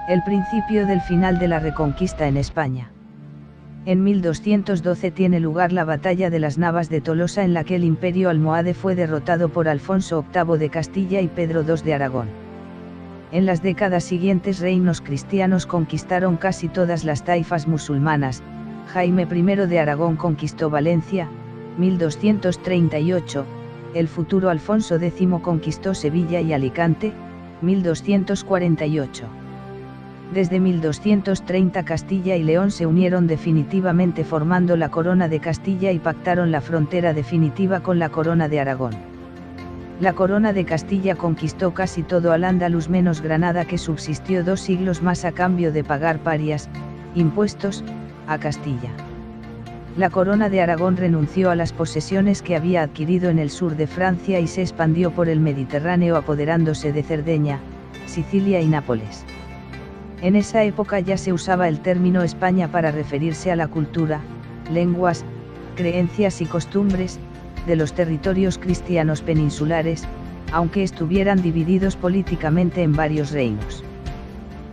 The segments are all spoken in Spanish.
El principio del final de la Reconquista en España. En 1212 tiene lugar la batalla de las Navas de Tolosa, en la que el imperio almohade fue derrotado por Alfonso VIII de Castilla y Pedro II de Aragón. En las décadas siguientes reinos cristianos conquistaron casi todas las taifas musulmanas. Jaime I de Aragón conquistó Valencia, 1238, el futuro Alfonso X conquistó Sevilla y Alicante, 1248. Desde 1230 Castilla y León se unieron definitivamente formando la Corona de Castilla y pactaron la frontera definitiva con la Corona de Aragón. La Corona de Castilla conquistó casi todo Al-Ándalus menos Granada, que subsistió 2 siglos más a cambio de pagar parias, impuestos, a Castilla. La Corona de Aragón renunció a las posesiones que había adquirido en el sur de Francia y se expandió por el Mediterráneo, apoderándose de Cerdeña, Sicilia y Nápoles. En esa época ya se usaba el término España para referirse a la cultura, lenguas, creencias y costumbres, de los territorios cristianos peninsulares, aunque estuvieran divididos políticamente en varios reinos.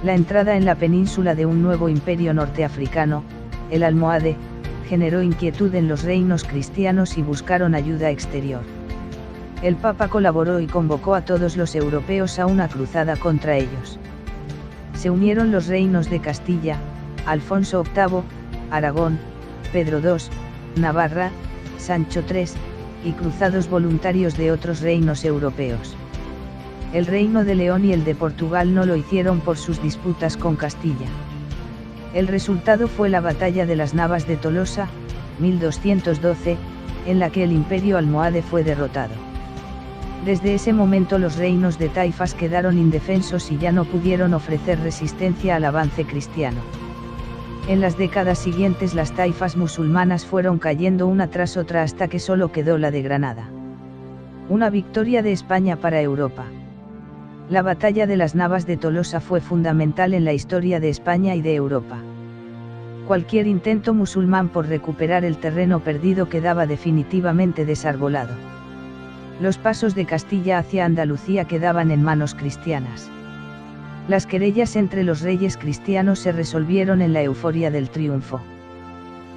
La entrada en la península de un nuevo imperio norteafricano, el almohade, generó inquietud en los reinos cristianos y buscaron ayuda exterior. El Papa colaboró y convocó a todos los europeos a una cruzada contra ellos. Se unieron los reinos de Castilla, Alfonso VIII, Aragón, Pedro II, Navarra, Sancho III, y cruzados voluntarios de otros reinos europeos. El reino de León y el de Portugal no lo hicieron por sus disputas con Castilla. El resultado fue la batalla de las Navas de Tolosa, 1212, en la que el imperio almohade fue derrotado. Desde ese momento los reinos de taifas quedaron indefensos y ya no pudieron ofrecer resistencia al avance cristiano. En las décadas siguientes las taifas musulmanas fueron cayendo una tras otra hasta que solo quedó la de Granada. Una victoria de España para Europa. La batalla de las Navas de Tolosa fue fundamental en la historia de España y de Europa. Cualquier intento musulmán por recuperar el terreno perdido quedaba definitivamente desarbolado. Los pasos de Castilla hacia Andalucía quedaban en manos cristianas. Las querellas entre los reyes cristianos se resolvieron en la euforia del triunfo.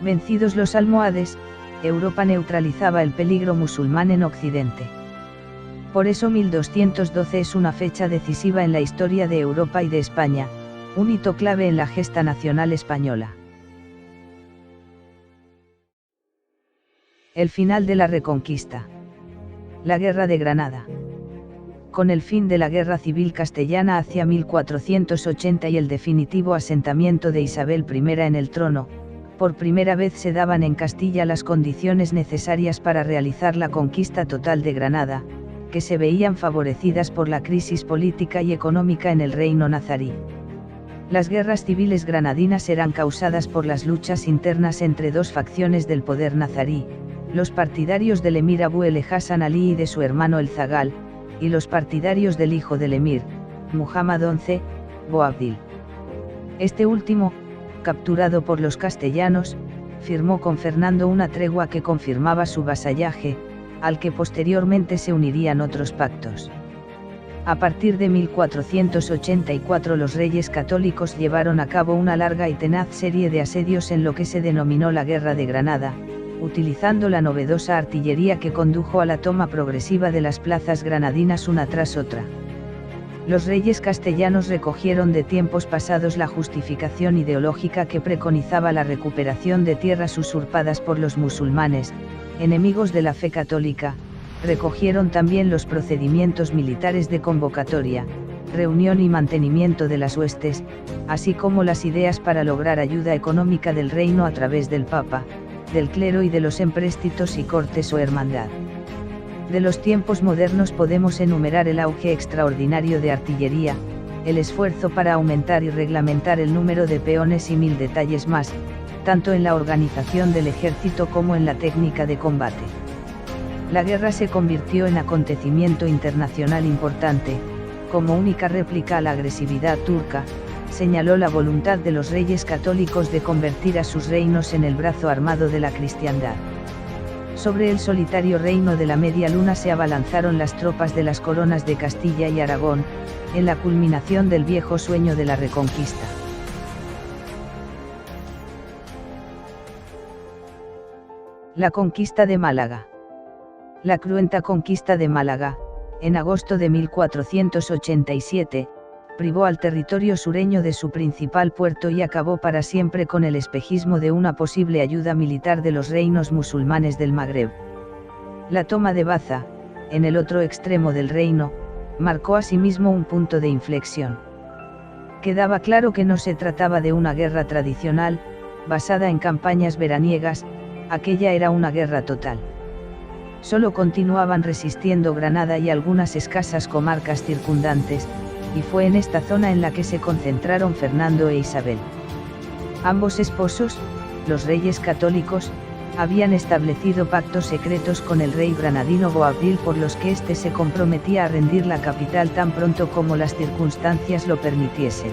Vencidos los almohades, Europa neutralizaba el peligro musulmán en Occidente. Por eso 1212 es una fecha decisiva en la historia de Europa y de España, un hito clave en la gesta nacional española. El final de la Reconquista. La Guerra de Granada. Con el fin de la Guerra Civil Castellana hacia 1480 y el definitivo asentamiento de Isabel I en el trono, por primera vez se daban en Castilla las condiciones necesarias para realizar la conquista total de Granada, que se veían favorecidas por la crisis política y económica en el reino nazarí. Las guerras civiles granadinas eran causadas por las luchas internas entre dos facciones del poder nazarí, los partidarios del emir Abu el-Hasan Ali y de su hermano el Zagal, y los partidarios del hijo del emir, Muhammad XI, Boabdil. Este último, capturado por los castellanos, firmó con Fernando una tregua que confirmaba su vasallaje, al que posteriormente se unirían otros pactos. A partir de 1484 los reyes católicos llevaron a cabo una larga y tenaz serie de asedios en lo que se denominó la Guerra de Granada, utilizando la novedosa artillería que condujo a la toma progresiva de las plazas granadinas una tras otra. Los reyes castellanos recogieron de tiempos pasados la justificación ideológica que preconizaba la recuperación de tierras usurpadas por los musulmanes, enemigos de la fe católica, recogieron también los procedimientos militares de convocatoria, reunión y mantenimiento de las huestes, así como las ideas para lograr ayuda económica del reino a través del Papa, del clero y de los empréstitos y cortes o hermandad. De los tiempos modernos podemos enumerar el auge extraordinario de artillería, el esfuerzo para aumentar y reglamentar el número de peones y 1000 detalles más, tanto en la organización del ejército como en la técnica de combate. La guerra se convirtió en acontecimiento internacional importante, como única réplica a la agresividad turca, señaló la voluntad de los reyes católicos de convertir a sus reinos en el brazo armado de la cristiandad. Sobre el solitario reino de la Media Luna se abalanzaron las tropas de las coronas de Castilla y Aragón, en la culminación del viejo sueño de la Reconquista. La conquista de Málaga. La cruenta conquista de Málaga, en agosto de 1487, privó al territorio sureño de su principal puerto y acabó para siempre con el espejismo de una posible ayuda militar de los reinos musulmanes del Magreb. La toma de Baza, en el otro extremo del reino, marcó asimismo un punto de inflexión. Quedaba claro que no se trataba de una guerra tradicional, basada en campañas veraniegas, aquella era una guerra total. Solo continuaban resistiendo Granada y algunas escasas comarcas circundantes, y fue en esta zona en la que se concentraron Fernando e Isabel. Ambos esposos, los reyes católicos, habían establecido pactos secretos con el rey granadino Boabdil por los que éste se comprometía a rendir la capital tan pronto como las circunstancias lo permitiesen.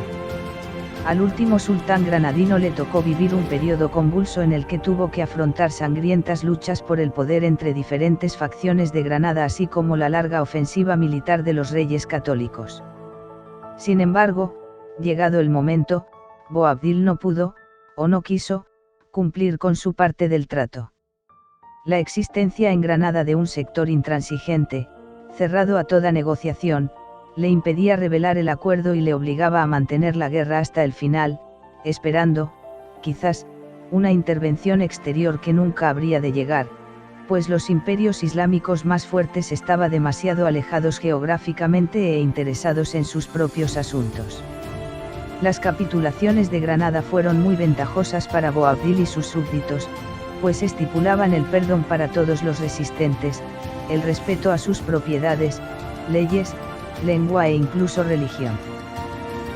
Al último sultán granadino le tocó vivir un periodo convulso en el que tuvo que afrontar sangrientas luchas por el poder entre diferentes facciones de Granada, así como la larga ofensiva militar de los reyes católicos. Sin embargo, llegado el momento, Boabdil no pudo, o no quiso, cumplir con su parte del trato. La existencia en Granada de un sector intransigente, cerrado a toda negociación, le impedía revelar el acuerdo y le obligaba a mantener la guerra hasta el final, esperando, quizás, una intervención exterior que nunca habría de llegar, pues los imperios islámicos más fuertes estaban demasiado alejados geográficamente e interesados en sus propios asuntos. Las capitulaciones de Granada fueron muy ventajosas para Boabdil y sus súbditos, pues estipulaban el perdón para todos los resistentes, el respeto a sus propiedades, leyes, lengua e incluso religión.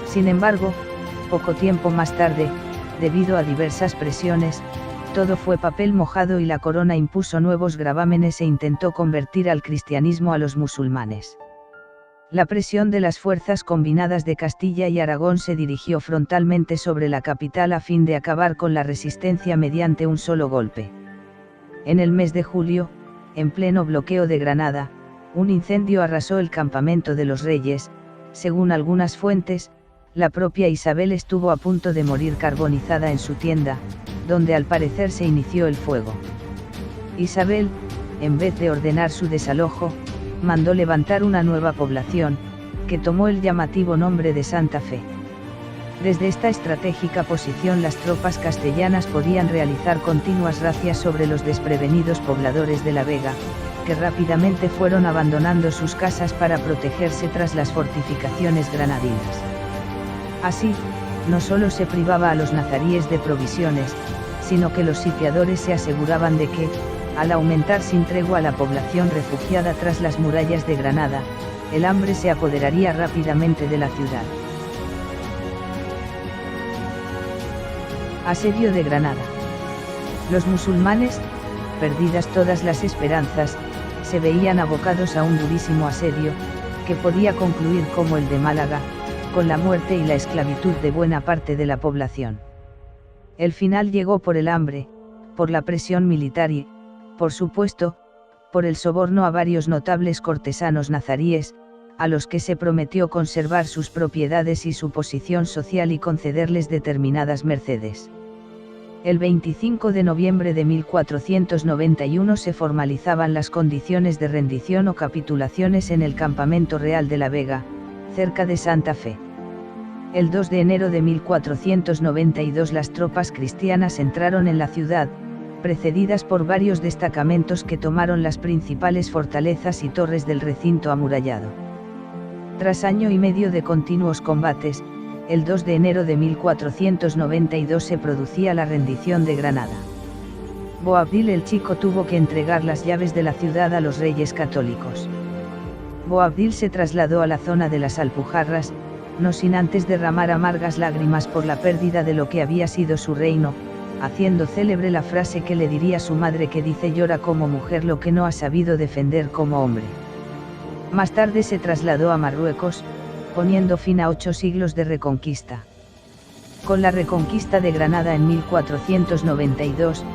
Sin embargo, poco tiempo más tarde, debido a diversas presiones, todo fue papel mojado y la corona impuso nuevos gravámenes e intentó convertir al cristianismo a los musulmanes. La presión de las fuerzas combinadas de Castilla y Aragón se dirigió frontalmente sobre la capital a fin de acabar con la resistencia mediante un solo golpe. En el mes de julio, en pleno bloqueo de Granada, un incendio arrasó el campamento de los reyes. Según algunas fuentes, la propia Isabel estuvo a punto de morir carbonizada en su tienda, donde al parecer se inició el fuego. Isabel, en vez de ordenar su desalojo, mandó levantar una nueva población, que tomó el llamativo nombre de Santa Fe. Desde esta estratégica posición las tropas castellanas podían realizar continuas razias sobre los desprevenidos pobladores de la Vega, que rápidamente fueron abandonando sus casas para protegerse tras las fortificaciones granadinas. Así, no solo se privaba a los nazaríes de provisiones, sino que los sitiadores se aseguraban de que, al aumentar sin tregua la población refugiada tras las murallas de Granada, el hambre se apoderaría rápidamente de la ciudad. Asedio de Granada. Los musulmanes, perdidas todas las esperanzas, se veían abocados a un durísimo asedio, que podía concluir como el de Málaga, con la muerte y la esclavitud de buena parte de la población. El final llegó por el hambre, por la presión militar y, por supuesto, por el soborno a varios notables cortesanos nazaríes, a los que se prometió conservar sus propiedades y su posición social y concederles determinadas mercedes. El 25 de noviembre de 1491 se formalizaban las condiciones de rendición o capitulaciones en el campamento real de la Vega, cerca de Santa Fe. El 2 de enero de 1492 las tropas cristianas entraron en la ciudad, precedidas por varios destacamentos que tomaron las principales fortalezas y torres del recinto amurallado. Tras año y medio de continuos combates, el 2 de enero de 1492 se producía la rendición de Granada. Boabdil el Chico tuvo que entregar las llaves de la ciudad a los reyes católicos. Boabdil se trasladó a la zona de las Alpujarras, no sin antes derramar amargas lágrimas por la pérdida de lo que había sido su reino, haciendo célebre la frase que le diría su madre que dice: llora como mujer lo que no ha sabido defender como hombre. Más tarde se trasladó a Marruecos, poniendo fin a 8 siglos de reconquista. Con la reconquista de Granada en 1492,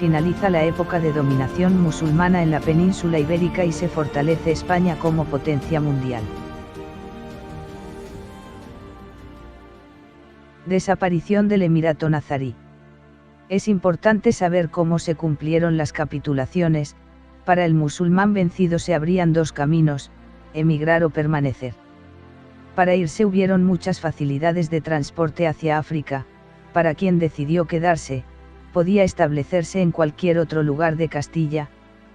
finaliza la época de dominación musulmana en la península ibérica y se fortalece España como potencia mundial. Desaparición del Emirato Nazarí. Es importante saber cómo se cumplieron las capitulaciones. Para el musulmán vencido se abrían dos caminos: emigrar o permanecer. Para irse hubieron muchas facilidades de transporte hacia África. Para quien decidió quedarse, podía establecerse en cualquier otro lugar de Castilla,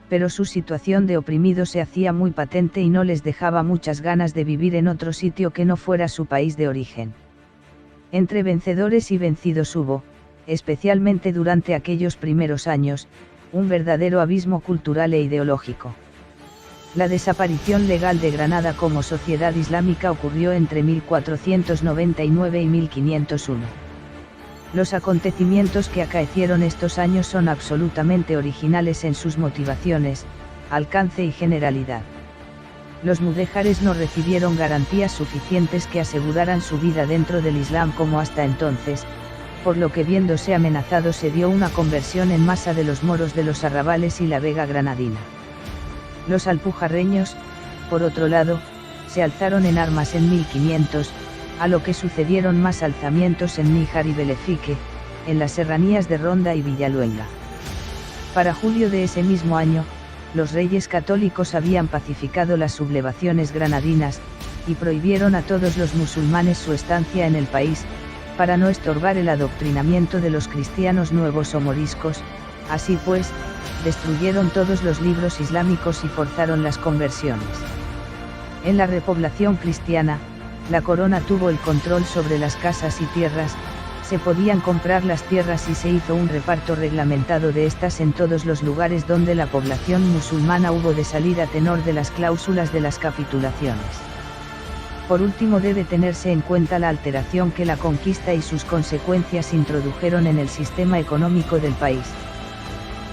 pero su situación de oprimido se hacía muy patente y no les dejaba muchas ganas de vivir en otro sitio que no fuera su país de origen. Entre vencedores y vencidos hubo, especialmente durante aquellos primeros años, un verdadero abismo cultural e ideológico. La desaparición legal de Granada como sociedad islámica ocurrió entre 1499 y 1501. Los acontecimientos que acaecieron estos años son absolutamente originales en sus motivaciones, alcance y generalidad. Los mudéjares no recibieron garantías suficientes que aseguraran su vida dentro del Islam como hasta entonces, por lo que viéndose amenazado se dio una conversión en masa de los moros de los arrabales y la Vega granadina. Los alpujarreños, por otro lado, se alzaron en armas en 1500, a lo que sucedieron más alzamientos en Níjar y Belefique, en las serranías de Ronda y Villaluenga. Para julio de ese mismo año, los reyes católicos habían pacificado las sublevaciones granadinas, y prohibieron a todos los musulmanes su estancia en el país, para no estorbar el adoctrinamiento de los cristianos nuevos o moriscos. Así pues, destruyeron todos los libros islámicos y forzaron las conversiones. En la repoblación cristiana, la corona tuvo el control sobre las casas y tierras, se podían comprar las tierras y se hizo un reparto reglamentado de estas en todos los lugares donde la población musulmana hubo de salir a tenor de las cláusulas de las capitulaciones. Por último, debe tenerse en cuenta la alteración que la conquista y sus consecuencias introdujeron en el sistema económico del país.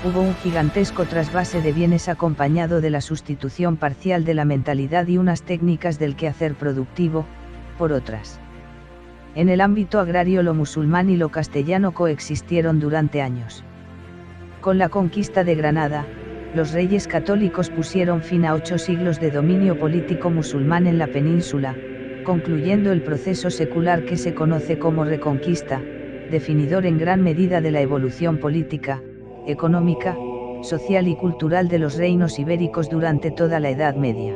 Hubo un gigantesco trasvase de bienes acompañado de la sustitución parcial de la mentalidad y unas técnicas del quehacer productivo, por otras. En el ámbito agrario lo musulmán y lo castellano coexistieron durante años. Con la conquista de Granada, los reyes católicos pusieron fin a 8 siglos de dominio político musulmán en la península, concluyendo el proceso secular que se conoce como Reconquista, definidor en gran medida de la evolución política, económica, social y cultural de los reinos ibéricos durante toda la Edad Media.